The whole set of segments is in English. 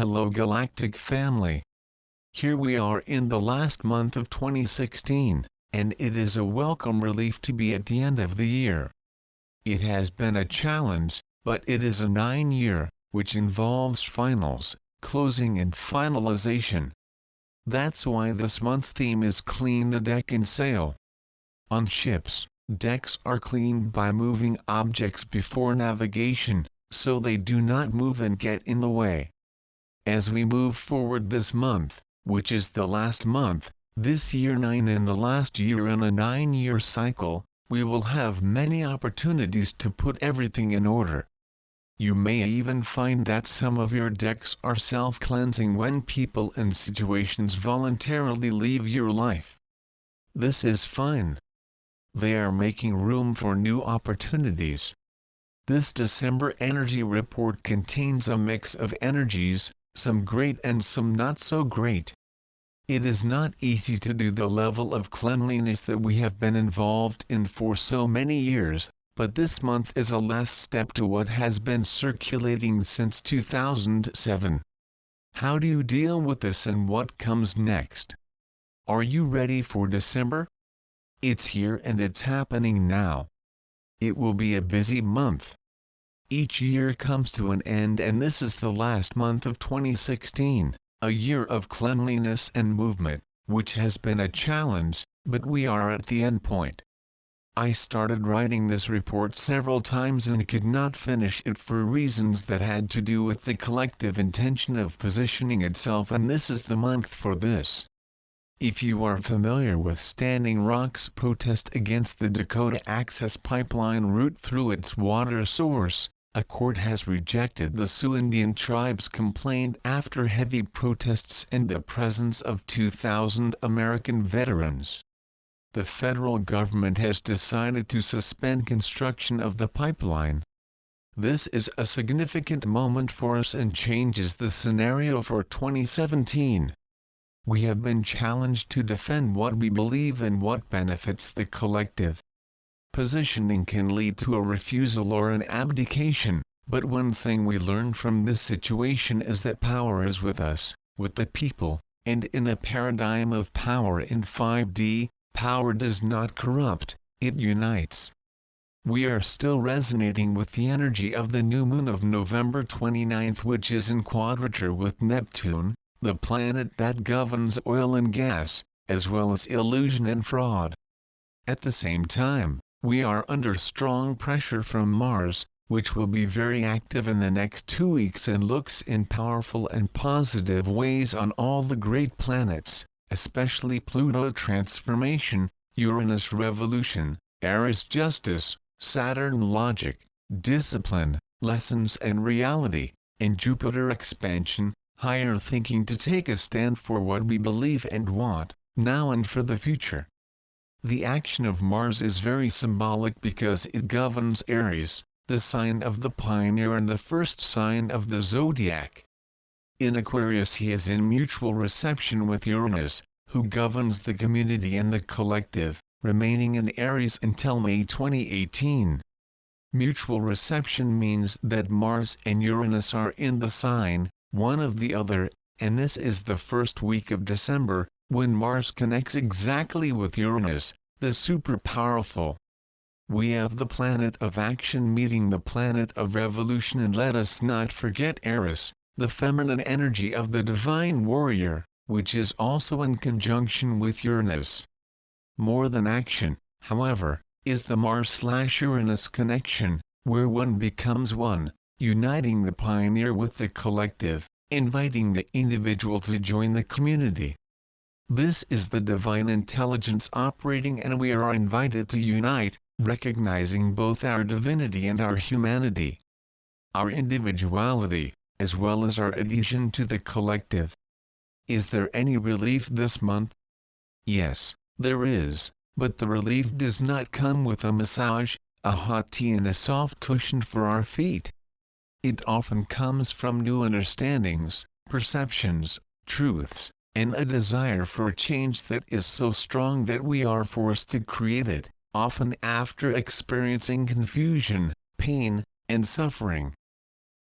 Hello Galactic family. Here we are in the last month of 2016, and it is a welcome relief to be at the end of the year. It has been a challenge, but it is a 9-year, which involves finals, closing and finalization. That's why this month's theme is Clean the Deck and Sail. On ships, decks are cleaned by moving objects before navigation, so they do not move and get in the way. As we move forward this month, which is the last month, this year 9 and the last year in a 9-year cycle, we will have many opportunities to put everything in order. You may even find that some of your decks are self-cleansing when people and situations voluntarily leave your life. This is fine. They are making room for new opportunities. This December energy report contains a mix of energies, some great and some not so great. It is not easy to do the level of cleanliness that we have been involved in for so many years, but this month is a last step to what has been circulating since 2007. How do you deal with this and what comes next? Are you ready for December? It's here and it's happening now. It will be a busy month. Each year comes to an end and this is the last month of 2016, a year of cleanliness and movement, which has been a challenge, but we are at the end point. I started writing this report several times and could not finish it for reasons that had to do with the collective intention of positioning itself, and this is the month for this. If you are familiar with Standing Rock's protest against the Dakota Access Pipeline route through its water source, a court has rejected the Sioux Indian tribe's complaint after heavy protests and the presence of 2,000 American veterans. The federal government has decided to suspend construction of the pipeline. This is a significant moment for us and changes the scenario for 2017. We have been challenged to defend what we believe and what benefits the collective. Positioning can lead to a refusal or an abdication, but one thing we learn from this situation is that power is with us, with the people, and in a paradigm of power in 5D, power does not corrupt, it unites. We are still resonating with the energy of the new moon of November 29, which is in quadrature with Neptune, the planet that governs oil and gas, as well as illusion and fraud. At the same time, we are under strong pressure from Mars, which will be very active in the next 2 weeks and looks in powerful and positive ways on all the great planets, especially Pluto transformation, Uranus revolution, Aries justice, Saturn logic, discipline, lessons and reality, and Jupiter expansion, higher thinking to take a stand for what we believe and want, now and for the future. The action of Mars is very symbolic because it governs Aries, the sign of the pioneer and the first sign of the zodiac. In Aquarius he is in mutual reception with Uranus, who governs the community and the collective, remaining in Aries until May 2018. Mutual reception means that Mars and Uranus are in the sign, one of the other, and this is the first week of December, when Mars connects exactly with Uranus, the super-powerful. We have the planet of action meeting the planet of revolution, and let us not forget Eris, the feminine energy of the divine warrior, which is also in conjunction with Uranus. More than action, however, is the Mars/Uranus connection, where one becomes one, uniting the pioneer with the collective, inviting the individual to join the community. This is the divine intelligence operating, and we are invited to unite, recognizing both our divinity and our humanity. Our individuality, as well as our adhesion to the collective. Is there any relief this month? Yes, there is, but the relief does not come with a massage, a hot tea and a soft cushion for our feet. It often comes from new understandings, perceptions, truths, and a desire for a change that is so strong that we are forced to create it, often after experiencing confusion, pain, and suffering.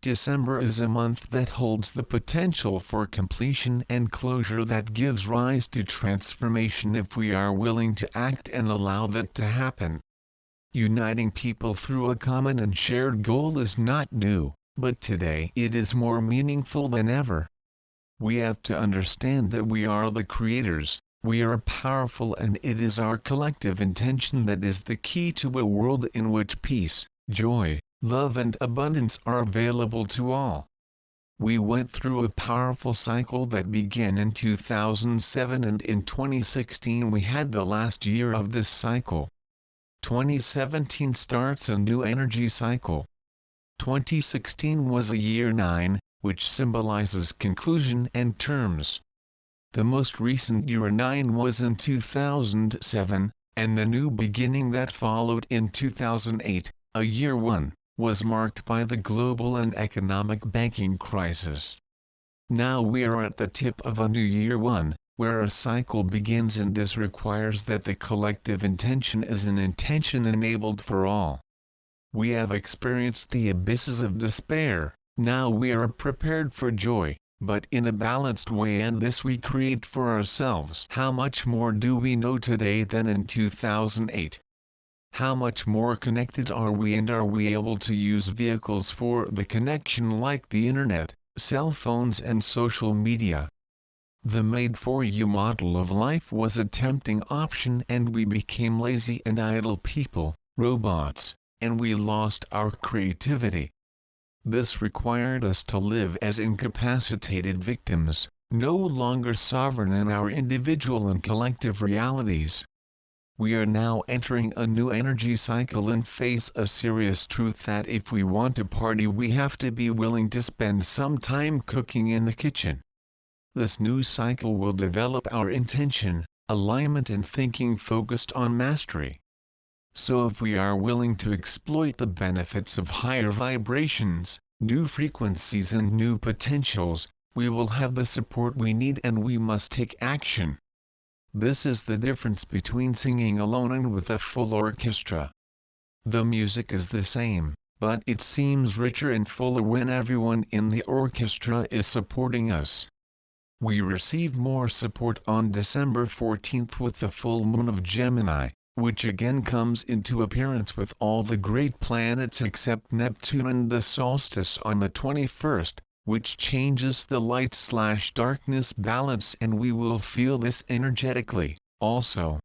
December is a month that holds the potential for completion and closure that gives rise to transformation if we are willing to act and allow that to happen. Uniting people through a common and shared goal is not new, but today it is more meaningful than ever. We have to understand that we are the creators, we are powerful, and it is our collective intention that is the key to a world in which peace, joy, love and abundance are available to all. We went through a powerful cycle that began in 2007, and in 2016 we had the last year of this cycle. 2017 starts a new energy cycle. 2016 was a year 9, which symbolizes conclusion and terms. The most recent year 9 was in 2007, and the new beginning that followed in 2008, a year 1, was marked by the global and economic banking crisis. Now we are at the tip of a new year 1, where a cycle begins, and this requires that the collective intention is an intention enabled for all. We have experienced the abysses of despair, now we are prepared for joy, but in a balanced way, and this we create for ourselves. How much more do we know today than in 2008? How much more connected are we, and are we able to use vehicles for the connection like the internet, cell phones and social media? The made-for-you model of life was a tempting option, and we became lazy and idle people, robots, and we lost our creativity. This required us to live as incapacitated victims, no longer sovereign in our individual and collective realities. We are now entering a new energy cycle and face a serious truth that if we want to party, we have to be willing to spend some time cooking in the kitchen. This new cycle will develop our intention, alignment and thinking focused on mastery. So if we are willing to exploit the benefits of higher vibrations, new frequencies and new potentials, we will have the support we need, and we must take action. This is the difference between singing alone and with a full orchestra. The music is the same, but it seems richer and fuller when everyone in the orchestra is supporting us. We received more support on December 14th with the full moon of Gemini, which again comes into appearance with all the great planets except Neptune, and the solstice on the 21st, which changes the light/darkness balance, and we will feel this energetically. Also,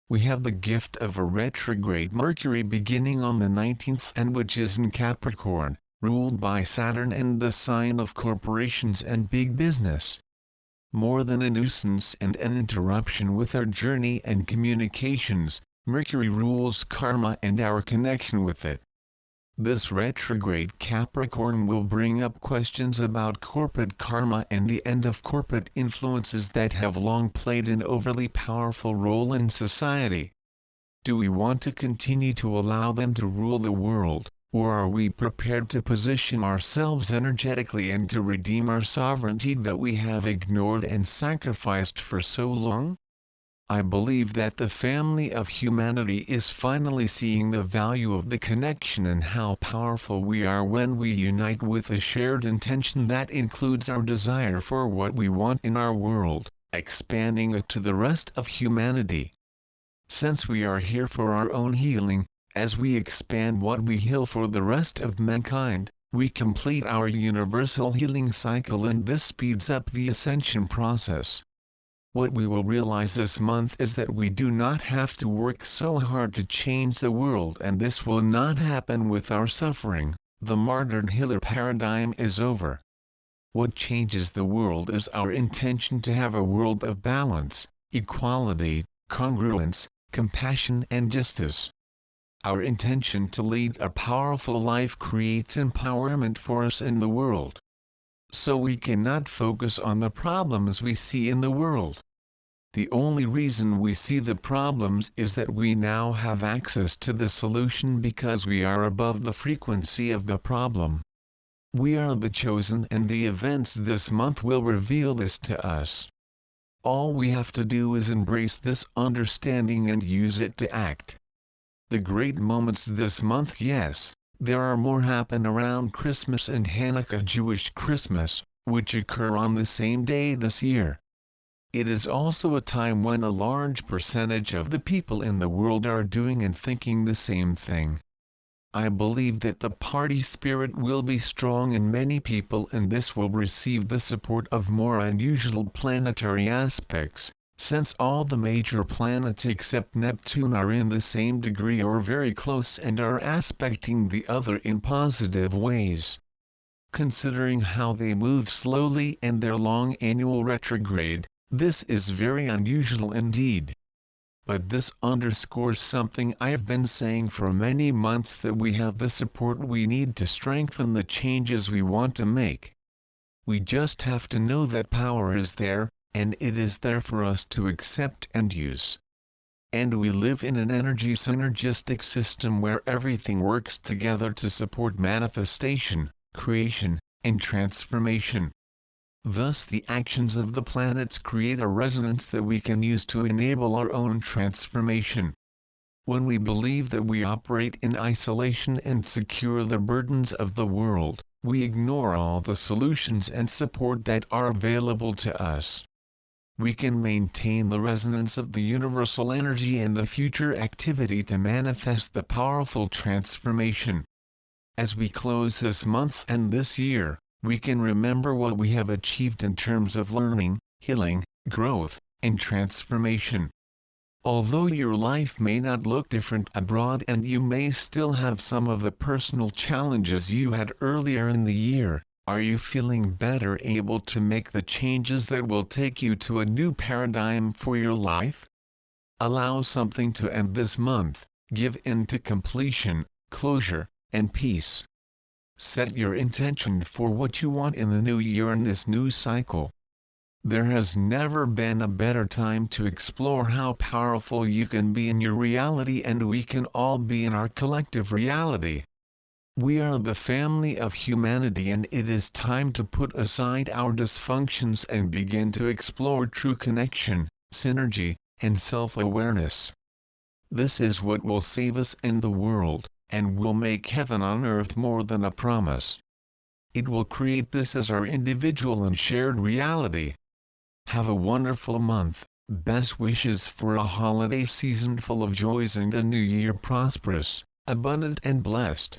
we have the gift of a retrograde Mercury beginning on the 19th, and which is in Capricorn, ruled by Saturn and the sign of corporations and big business. More than a nuisance and an interruption with our journey and communications, Mercury rules karma and our connection with it. This retrograde Capricorn will bring up questions about corporate karma and the end of corporate influences that have long played an overly powerful role in society. Do we want to continue to allow them to rule the world, or are we prepared to position ourselves energetically and to redeem our sovereignty that we have ignored and sacrificed for so long? I believe that the family of humanity is finally seeing the value of the connection and how powerful we are when we unite with a shared intention that includes our desire for what we want in our world, expanding it to the rest of humanity. Since we are here for our own healing, as we expand what we heal for the rest of mankind, we complete our universal healing cycle, and this speeds up the ascension process. What we will realize this month is that we do not have to work so hard to change the world, and this will not happen with our suffering. The martyred healer paradigm is over. What changes the world is our intention to have a world of balance, equality, congruence, compassion and justice. Our intention to lead a powerful life creates empowerment for us in the world. So we cannot focus on the problems we see in the world. The only reason we see the problems is that we now have access to the solution because we are above the frequency of the problem. We are the chosen, and the events this month will reveal this to us. All we have to do is embrace this understanding and use it to act. The great moments this month, yes, There are more happen around Christmas and Hanukkah Jewish Christmas, which occur on the same day this year. It is also a time when a large percentage of the people in the world are doing and thinking the same thing. I believe that the party spirit will be strong in many people, and this will receive the support of more unusual planetary aspects, since all the major planets except Neptune are in the same degree or very close and are aspecting the other in positive ways. Considering how they move slowly and their long annual retrograde, this is very unusual indeed. But this underscores something I have been saying for many months, that we have the support we need to strengthen the changes we want to make. We just have to know that power is there, and it is there for us to accept and use. And we live in an energy synergistic system where everything works together to support manifestation, creation, and transformation. Thus the actions of the planets create a resonance that we can use to enable our own transformation. When we believe that we operate in isolation and secure the burdens of the world, we ignore all the solutions and support that are available to us. We can maintain the resonance of the universal energy and the future activity to manifest the powerful transformation. As we close this month and this year, we can remember what we have achieved in terms of learning, healing, growth, and transformation. Although your life may not look different abroad and you may still have some of the personal challenges you had earlier in the year, are you feeling better, able to make the changes that will take you to a new paradigm for your life? Allow something to end this month, give in to completion, closure, and peace. Set your intention for what you want in the new year and this new cycle. There has never been a better time to explore how powerful you can be in your reality, and we can all be in our collective reality. We are the family of humanity, and it is time to put aside our dysfunctions and begin to explore true connection, synergy, and self-awareness. This is what will save us and the world, and will make heaven on earth more than a promise. It will create this as our individual and shared reality. Have a wonderful month. Best wishes for a holiday season full of joys and a new year prosperous, abundant and blessed.